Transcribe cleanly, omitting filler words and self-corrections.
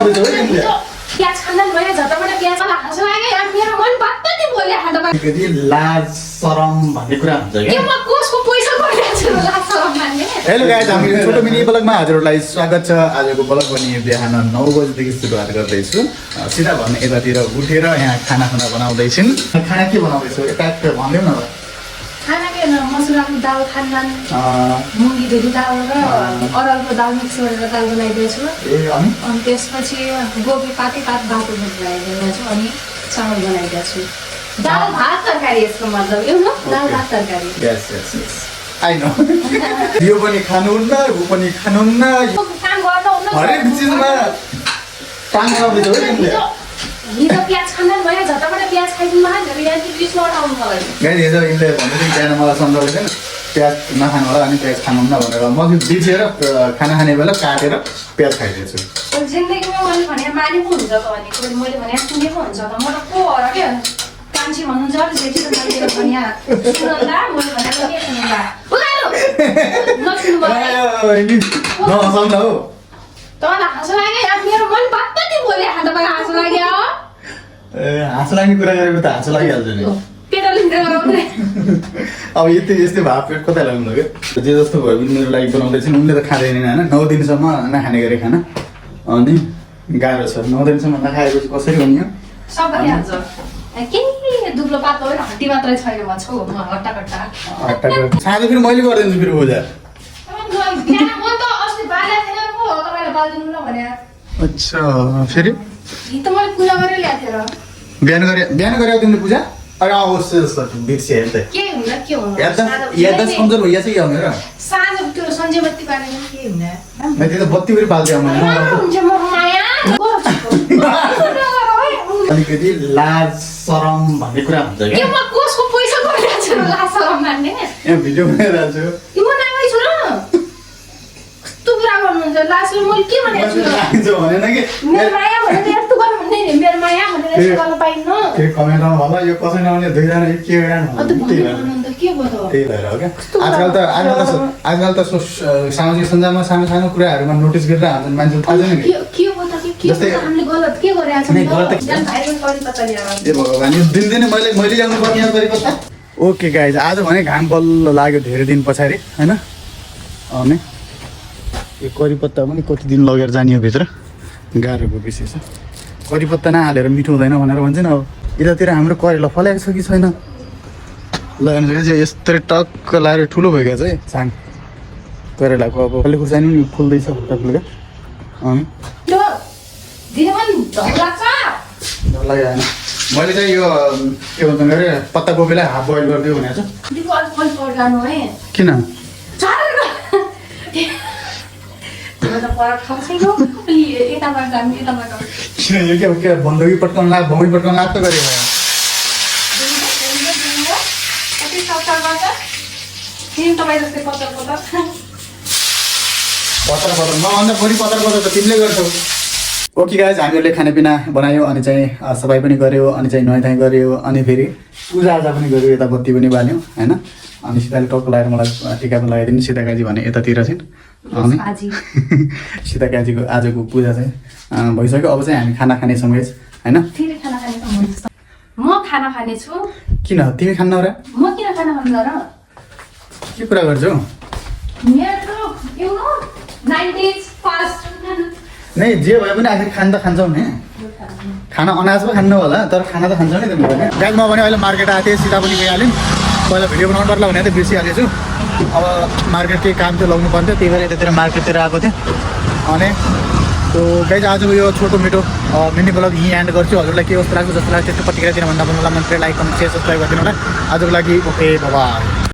प्याज खाँदा मैले झटपट प्याज हाँस लाग्यो यार मेरो मन पत्तै बोले खाँदा कति लाज शरम भन्ने कुरा हुन्छ के क्या। म कोसको पैसा गरिरहेको छु लाज शरम मान्ने। हेलो गाइस, हामी छोटो मिनी ब्लगमा हजुरहरूलाई स्वागत छ। आजको ब्लग पनि बिहान 9 बजेदेखि सुरुवात गर्दैछु। सिधा भन्ने यतातिर उठेर यहाँ खाना बनाउँदैछिन्। खाना के बनाउँदैछु यता भन्दैौ न। खाना के न मसुराको दाल खान्दान मुङ्गी धुरी दाल र अरलको दाल मिक्स गरेर दाल बनाइदिएछु। अनि त्यसपछि गोबी पात बाटो बनाइदिएको छु अनि चामल बनाइदिएको छु। दाल भात तरकारी यसको मतलब हो, दाल भात तरकारी। यस यस यस आई नो। यो पनि खानुहुन्न, उ पनि खानुहुन्न, काम गर्नुहुन्न, हरेक चिजमा काम गर्दैछ हो तिमीले। हिजो प्याज खाँदा मैले झटपट प्याज खाइदिनु भनेर यहाँ बिचमा उठाउनु मलाई। गाइस हिजो यिनले भन्दै थियो बिहान मलाई सम्झाउँदै थिएन प्याज नखानु होला अनि प्याज खानुहुन्न भनेर। म बिर्सेर खाना खाने बेला काटेर प्याज खाइदिन्छु। जिन्दगीमा मैले भने मानेको हुन्छ त अनि मैले भने सुनेको हुन्छ त म त को हो र के कान्छी भन्नुहुन्छ जेठी त मैले भने सुन्नुला मैले भनेको के सुन्नुला उगालो नसुन्नु भयो नसम्झ हो तँलाई हाँसो लाग्यो यार मेरो मन पत्तै बोले तपाईँ हाँसो लाग्यो हाँसो लाग्ने कुरा गरेको त हाँसो लागिहाल्छ नि। पेट्रोल लिएर गराउने अब यस्तै भाव पेट कता लाग्नु क्या। जे जस्तो भयो भने मेरो लागि बनाउँदैछन्। उनले त खाँदैनन् होइन, 9 दिनसम्म नखाने गरे खाना। अनि गाह्रो छ 9 दिनसम्म नखाएपछि कसरी हुने हो। सब भइहाल्छ के दुब्लो पातो होइन हड्डी मात्रै छैन भन्छ हो म हट्टा साँझ फेरि मैले गरिदिन्छु फेरि पूजा। म त अस्ति बाल्य थिएन पो हो तपाईँलाई बालिदिनु न भने अच्छा फेरि त मैले पूजा गरेर ल्याएको थिएँ र बिहान गरे तिमीले पूजा। अरे अवश्य बिर्से हेर्दै के हुँदा के हुँदा याददास्त कमजोर भइया छ क्या मेरो। साँझ त्यो सन्जे बत्ती पारेर के हुँदा त्यो त बत्ती पनि पाल्थ्यो मैले। हुन्छ म माया अलिकति लाज शरम भन्ने कुरा हुन्छ के क्या। म कोसको पैसा गरिरहेको छु लाज शरम मान्ने यहाँ भिडियो बनाइरहेको छु। म नामै छु र कस्तो कुरा गर्नुहुन्छ लाज मैले के भनेको छु लाग्छ भनेन कि मेरो माया भनेर यस्तो गर्नु भन्ने नि मेरो माया भनेर यस्तो गर्न पाइन्न फेरि कमेन्टमा भन्छ यो कसै नआउने दुईजना के अन्त भन्नुहुन्छ के भयो त्यही भएर हो क्या। आजकल त सामाजिक सञ्जालमा सानो कुराहरूमा नोटिस गरेर हाल्छन् मान्छेले थाहा छैन कि। के भयो त के हामीले गलत के गरेका छौँ ए भगवान् यो दिनदिनै मैले ल्याउनु पर्ने गरिपत्ता। ओके गाइज, आज भने घाम बल्ल लाग्यो धेरै दिन पछाडि होइन। अनि यो करिपत्ता पनि कति दिन लगेर जाने हो भित्र, गाह्रोको विषय छ। करिपत्ता नहालेर मिठो हुँदैन भनेर भन्छ नि। अब यतातिर हाम्रो करेला फलेको छ कि छैन ल चाहिँ यस्तै टक्क लाएर ठुलो भइगयो चाहिँ छाङ करेलाको। अब फल्ने खुर्सानी नि फुल्दैछ फुल्का फुल्का। अनि डर लाग्यो होइन। मैले चाहिँ यो के भन्छ अरे पत्ता कोपीलाई हाफ बोइल गरिदियो भनेको छु। किन किन यो के बन्दुकी पट्काउनु लाग्छ भौँ पट्काउनु लाग्छ गऱ्यो पत्र नभन्दा बढी पत्र त तिमीले गर्छौ। ओके गाइज, हामीहरूले खानापिना बनायो अनि चाहिँ सफाइ पनि गऱ्यो अनि चाहिँ नुहाइ गऱ्यो अनि फेरि पूजाआजा पनि गऱ्यो, यता बत्ती पनि बाल्यो होइन। अनि सीताले टक्क लगाएर मलाई टिका पनि लगाइदिनु। सीता काजी भने यतातिर चाहिँ अनि सीता काजीको आजको पूजा चाहिँ भइसक्यो। अब चाहिँ हामी खाना खानेछौँ गाइज होइन। म खाना खानेछु। किन तिमी खान्न र म किन खाना खान्न र के कुरा गर्छौ। मेरो एउटा 90s फास्ट नै जे भए पनि आखिर खान त खान्छौ नि। खाना अनाज पो खानु होला तर खाना त खान्छौ नि तिमीले पनि। गाइज म भने अहिले मार्केट आएको थिएँ, सीता पनि गइहाल्यो। पहिला भिडियो बनाउनु पर्ला भने त बिर्सिहालेको छु। अब मार्केट केही काम थियो लग्नु पर्थ्यो, त्यही भएर यतातिर मार्केटतिर आएको थिएँ। अनि त्यो गाइज आजको यो छोटो मिठो मिनी ब्लग यहीँ एन्ड गर्छु। हजुरलाई के कस्तो लाग्छ जस्तो लाग्छ त्यस्तो प्रतिक्रिया दिनु भन्दा पनि मलाई मन्त्र लाइक कमेन्ट सेयर सब्सक्राइब गरिदिनु होला। आजको लागि ओके बाइ।